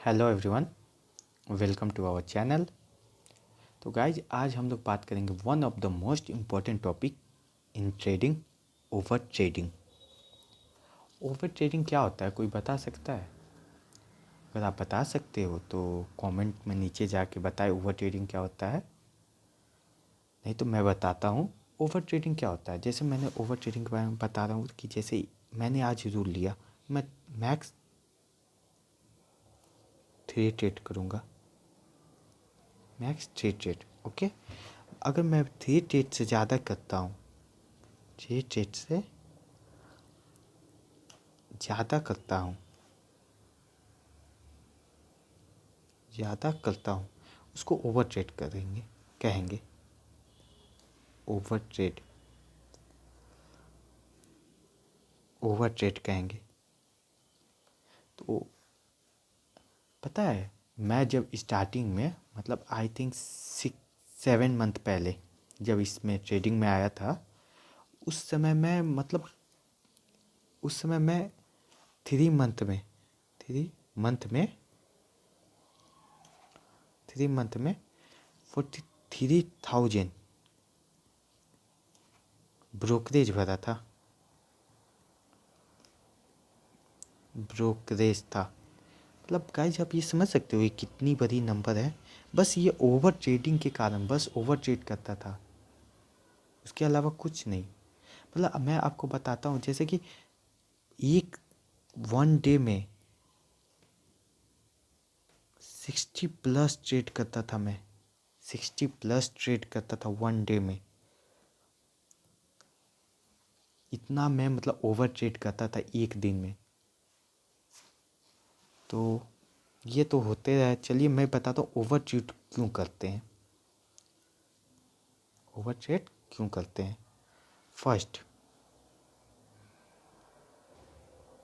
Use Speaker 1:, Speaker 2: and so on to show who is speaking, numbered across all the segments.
Speaker 1: Hello everyone, welcome to our channel. तो guys आज हम लोग बात करेंगे one of the most important topic in trading, over trading. Over trading क्या होता है, कोई बता सकता है? अगर आप बता सकते हो तो कमेंट में नीचे जाके बताएं ओवर ट्रेडिंग क्या होता है। नहीं तो मैं बताता हूँ ओवर ट्रेडिंग क्या होता है। जैसे मैंने ओवर ट्रेडिंग के बारे में बता रहा हूँ कि जैसे मैंने आज रूल लिया, मैं मैक्स 3 ट्रेड करूँगा, मैक्स 3 ट्रेड। ओके, अगर मैं 3 ट्रेड से ज़्यादा करता हूँ, 3 ट्रेड से ज़्यादा करता हूँ, उसको ओवर ट्रेड करेंगे, कहेंगे ओवर ट्रेड, ओवर ट्रेड कहेंगे। तो पता है, मैं जब स्टार्टिंग में मतलब आई थिंक 6-7 मंथ पहले जब इसमें ट्रेडिंग में आया था, उस समय मैं 3 मंथ में 43,000 ब्रोकरेज भरा था, ब्रोकरेज था। मतलब गाइज आप ये समझ सकते हो ये कितनी बड़ी नंबर है। बस ये ओवर ट्रेडिंग के कारण, बस ओवर ट्रेड करता था, उसके अलावा कुछ नहीं। मतलब मैं आपको बताता हूँ, जैसे कि एक 1 डे में 60+ ट्रेड करता था मैं, 60+ ट्रेड करता था 1 डे में। इतना मैं मतलब ओवर ट्रेड करता था एक दिन में। तो ये तो होते रहे। चलिए मैं बताता हूँ ओवर ट्रेड क्यों करते हैं, ओवर ट्रेड क्यों करते हैं। फर्स्ट,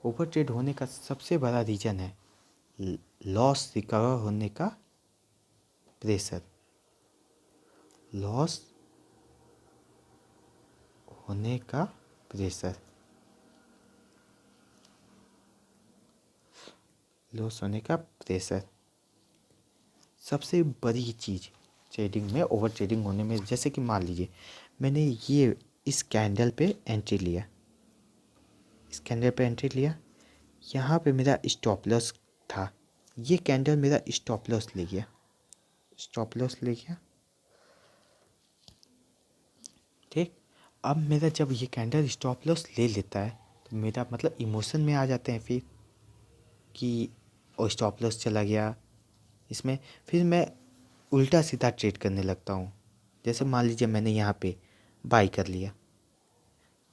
Speaker 1: ओवर ट्रेड होने का सबसे बड़ा रीज़न है लॉस रिकवर होने का प्रेशर, लॉस होने का प्रेशर, लॉस होने का प्रेशर सबसे बड़ी चीज़ ट्रेडिंग में, ओवर ट्रेडिंग होने में। जैसे कि मान लीजिए मैंने ये इस कैंडल पे एंट्री लिया, इस कैंडल पे एंट्री लिया, यहाँ पे मेरा स्टॉप लॉस था, ये कैंडल मेरा स्टॉप लॉस ले गया, स्टॉप लॉस ले गया, ठीक। अब मेरा जब ये कैंडल स्टॉप लॉस ले लेता है तो मेरा मतलब इमोशन में आ जाते हैं फिर कि ओ स्टॉप लॉस चला गया इसमें। फिर मैं उल्टा सीधा ट्रेड करने लगता हूँ। जैसे मान लीजिए मैंने यहाँ पे बाई कर लिया,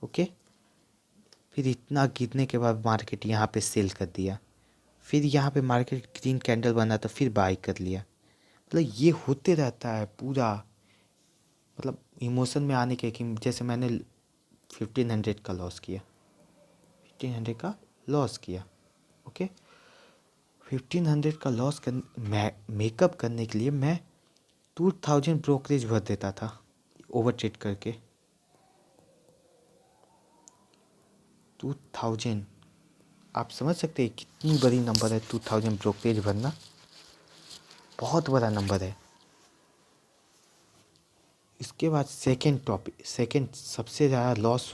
Speaker 1: ओके, फिर इतना गिरने के बाद मार्केट यहाँ पे सेल कर दिया, फिर यहाँ पे मार्केट ग्रीन कैंडल बना तो फिर बाई कर लिया। मतलब ये होते रहता है पूरा, मतलब इमोशन में आने के कि जैसे मैंने 1500 का लॉस किया, 1500 का लॉस किया, ओके। 1500 का लॉस मेकअप करने के लिए मैं 2000 ब्रोकरेज भर देता था ओवर ट्रेड करके। 2000, आप समझ सकते हैं कितनी बड़ी नंबर है 2000 ब्रोकरेज भरना, बहुत बड़ा नंबर है। इसके बाद सेकंड सबसे ज़्यादा लॉस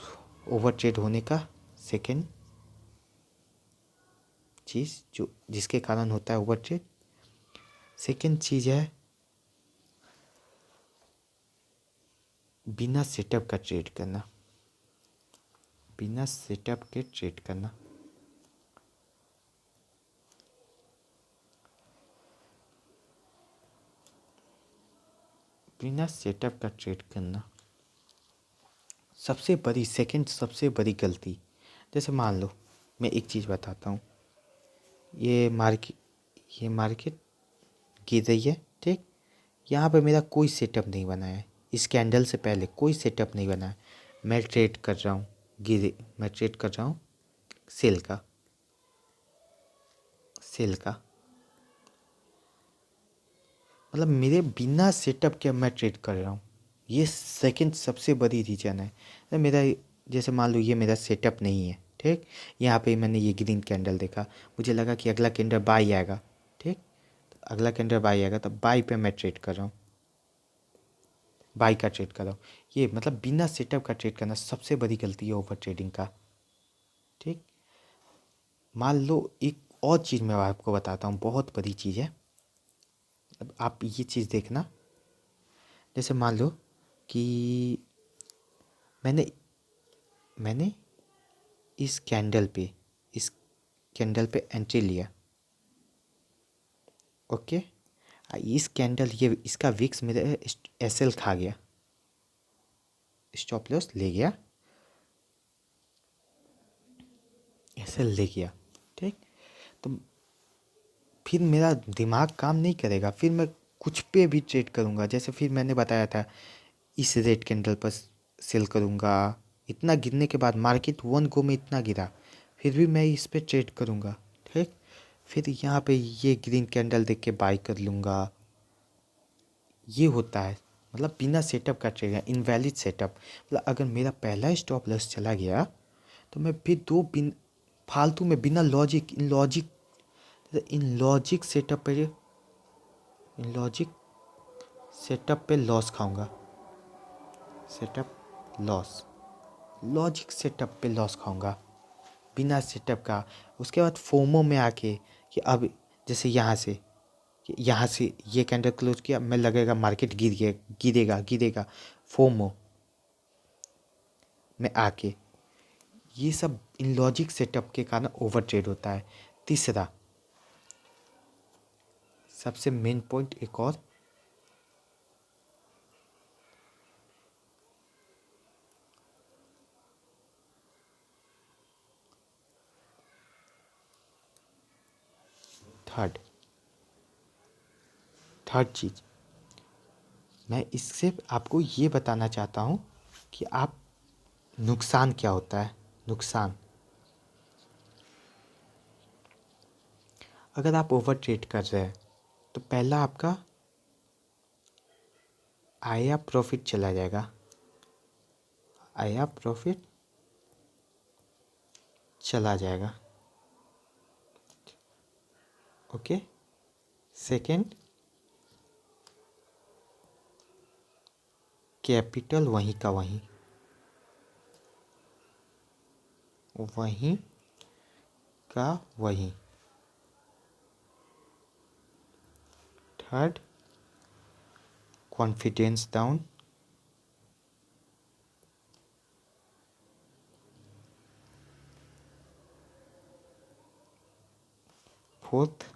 Speaker 1: ओवर ट्रेड होने का सेकंड चीज़ जो जिसके कारण होता है ओवर ट्रेड, सेकंड चीज़ है बिना सेटअप का ट्रेड करना, बिना सेटअप के ट्रेड करना। बिना सेटअप का ट्रेड करना सबसे बड़ी, सेकंड सबसे बड़ी गलती। जैसे मान लो मैं एक चीज़ बताता हूँ, ये मार्केट गिर रही है, ठीक। यहाँ पे मेरा कोई सेटअप नहीं बना है, इस कैंडल से पहले कोई सेटअप नहीं बना है। मैं ट्रेड कर रहा हूँ, मैं ट्रेड कर रहा हूँ सेल का, मतलब मेरे बिना सेटअप के मैं ट्रेड कर रहा हूँ। ये सेकंड सबसे बड़ी रीज़न है। तो मेरा जैसे मान लो ये मेरा सेटअप नहीं है, ठीक। यहाँ पे मैंने ये ग्रीन कैंडल देखा, मुझे लगा कि अगला कैंडल बाई आएगा, ठीक। अगला कैंडल बाई आएगा तो बाई पे मैं ट्रेड कर रहा हूँ, बाई का ट्रेड कर रहा हूँ। ये मतलब बिना सेटअप का ट्रेड करना सबसे बड़ी गलती है ओवर ट्रेडिंग का। ठीक, मान लो एक और चीज़ मैं आपको बताता हूँ, बहुत बड़ी चीज़ है। अब आप ये चीज़ देखना, जैसे मान लो कि मैंने मैंने इस कैंडल पे एंट्री लिया। ओके, इस कैंडल ये इसका विक्स मेरे एसएल खा गया, स्टॉप लॉस ले गया, एसएल ले गया। ठीक, तो फिर मेरा दिमाग काम नहीं करेगा, फिर मैं कुछ पे भी ट्रेड करूँगा। जैसे फिर मैंने बताया था इस रेड कैंडल पर सेल करूँगा, इतना गिरने के बाद मार्केट वन गो में इतना गिरा, फिर भी मैं इस पे ट्रेड करूँगा। ठीक, फिर यहाँ पे ये ग्रीन कैंडल देख के बाई कर लूँगा। ये होता है मतलब बिना सेटअप का ट्रेड है, इनवैलिड सेटअप। मतलब अगर मेरा पहला स्टॉप लॉस चला गया तो मैं फिर फालतू में बिना इन लॉजिक पे लॉस खाऊंगा। लॉजिक सेटअप पे लॉस खाऊंगा बिना सेटअप का। उसके बाद फोमो में आके कि अब जैसे यहाँ से ये कैंडल क्लोज किया, मैं लगेगा मार्केट गिरेगा, फोमो में आके ये सब इन लॉजिक सेटअप के कारण ओवर ट्रेड होता है। तीसरा सबसे मेन पॉइंट एक और, थर्ड चीज़ मैं इससे आपको ये बताना चाहता हूँ कि आप नुकसान क्या होता है। नुकसान, अगर आप ओवर ट्रेड कर रहे हैं तो पहला आपका आया प्रॉफिट चला जाएगा, ओके। सेकंड, कैपिटल वहीं का वहीं third, confidence down. Fourth,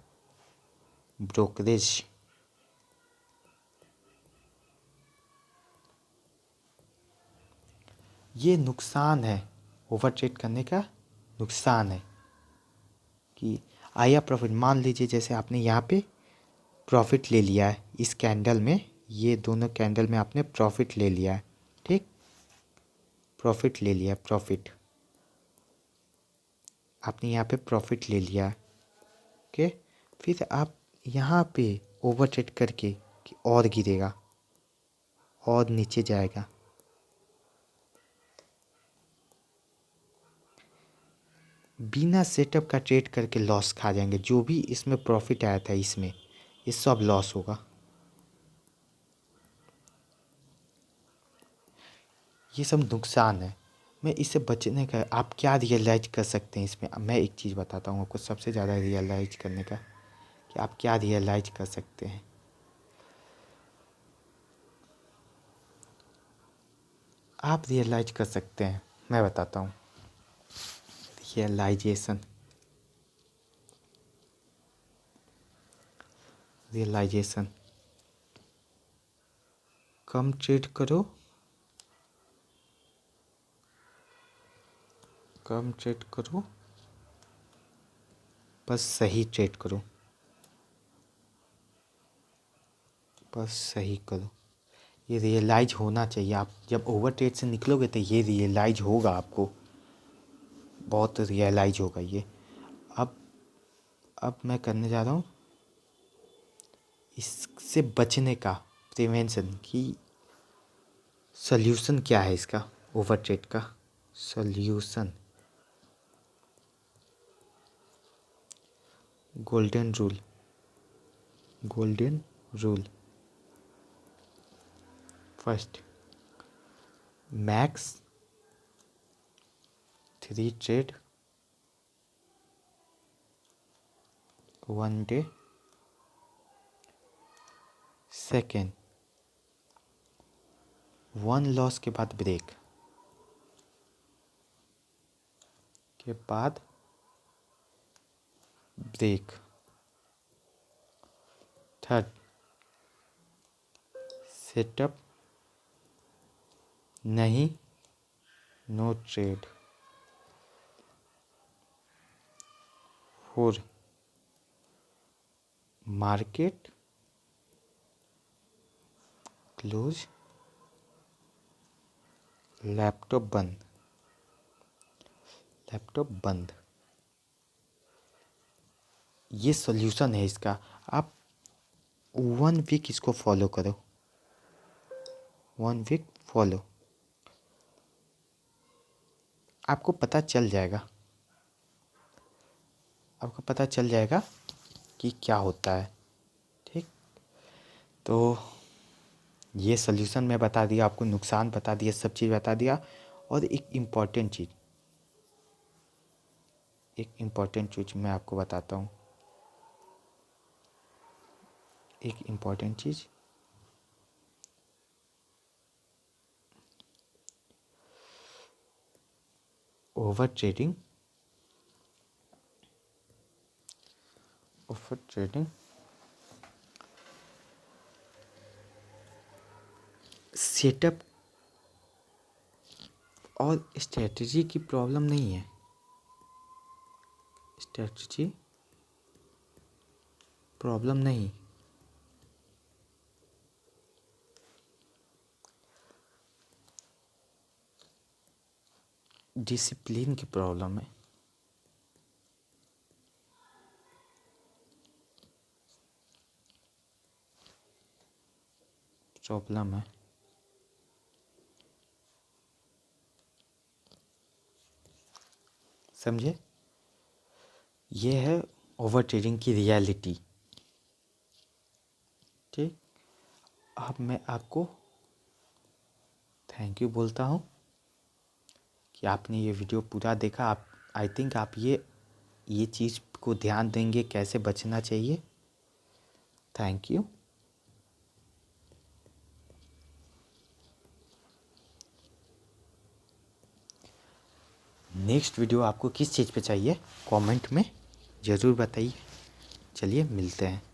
Speaker 1: brokerage. ये नुकसान है, ओवर ट्रेड करने का नुकसान है कि आया प्रॉफिट। मान लीजिए जैसे आपने यहाँ पे प्रॉफिट ले लिया है इस कैंडल में, ये दोनों कैंडल में आपने प्रॉफिट ले लिया है। ठीक, प्रॉफिट आपने यहाँ पे प्रॉफिट ले लिया। ओके, फिर आप यहाँ पे ओवर ट्रेड करके कि और गिरेगा और नीचे जाएगा, बिना सेटअप का ट्रेड करके लॉस खा जाएंगे। जो भी इसमें प्रॉफिट आया था इसमें, ये सब लॉस होगा। ये सब नुकसान है। मैं इससे बचने का आप क्या रियलाइज कर सकते हैं इसमें, मैं एक चीज़ बताता हूँ आपको सबसे ज़्यादा रियलाइज करने का, कि आप क्या रियलाइज कर सकते हैं। आप रियलाइज कर सकते हैं, मैं बताता हूँ। रियलाइजेशन, कम ट्रेड करो, बस सही ट्रेड करो, ये रियलाइज होना चाहिए। आप जब ओवर ट्रेड से निकलोगे तो ये रियलाइज होगा आपको, बहुत रियलाइज होगा ये। अब मैं करने जा रहा हूँ इससे बचने का, प्रिवेंशन की सल्यूशन क्या है इसका, ओवर ट्रेड का solution. Golden rule, golden rule. First, max 3 trade 1 day. Second, 1 loss के बाद ब्रेक के बाद ब्रेक। थर्ड, सेटअप नहीं, no trade. Four, market close, laptop बंद। लैपटॉप बंद। ये सॉल्यूशन है इसका। आप 1 वीक इसको फॉलो करो, 1 वीक फॉलो, आपको पता चल जाएगा, आपको पता चल जाएगा कि क्या होता है। ठीक, तो ये सॉल्यूशन मैं बता दिया आपको, नुकसान बता दिया, सब चीज़ बता दिया। और एक इम्पॉर्टेंट चीज़ मैं आपको बताता हूँ। एक इम्पॉर्टेंट चीज़, ओवर ट्रेडिंग सेटअप और स्ट्रेटजी की प्रॉब्लम नहीं है। स्ट्रेटजी प्रॉब्लम नहीं, डिसिप्लिन की प्रॉब्लम है। समझे? ये है ओवर ट्रेडिंग की रियलिटी। ठीक, अब मैं आपको थैंक यू बोलता हूँ कि आपने ये वीडियो पूरा देखा। आप आई थिंक आप ये चीज़ को ध्यान देंगे कैसे बचना चाहिए। Thank you. नेक्स्ट वीडियो आपको किस चीज़ पे चाहिए कमेंट में ज़रूर बताइए। चलिए मिलते हैं।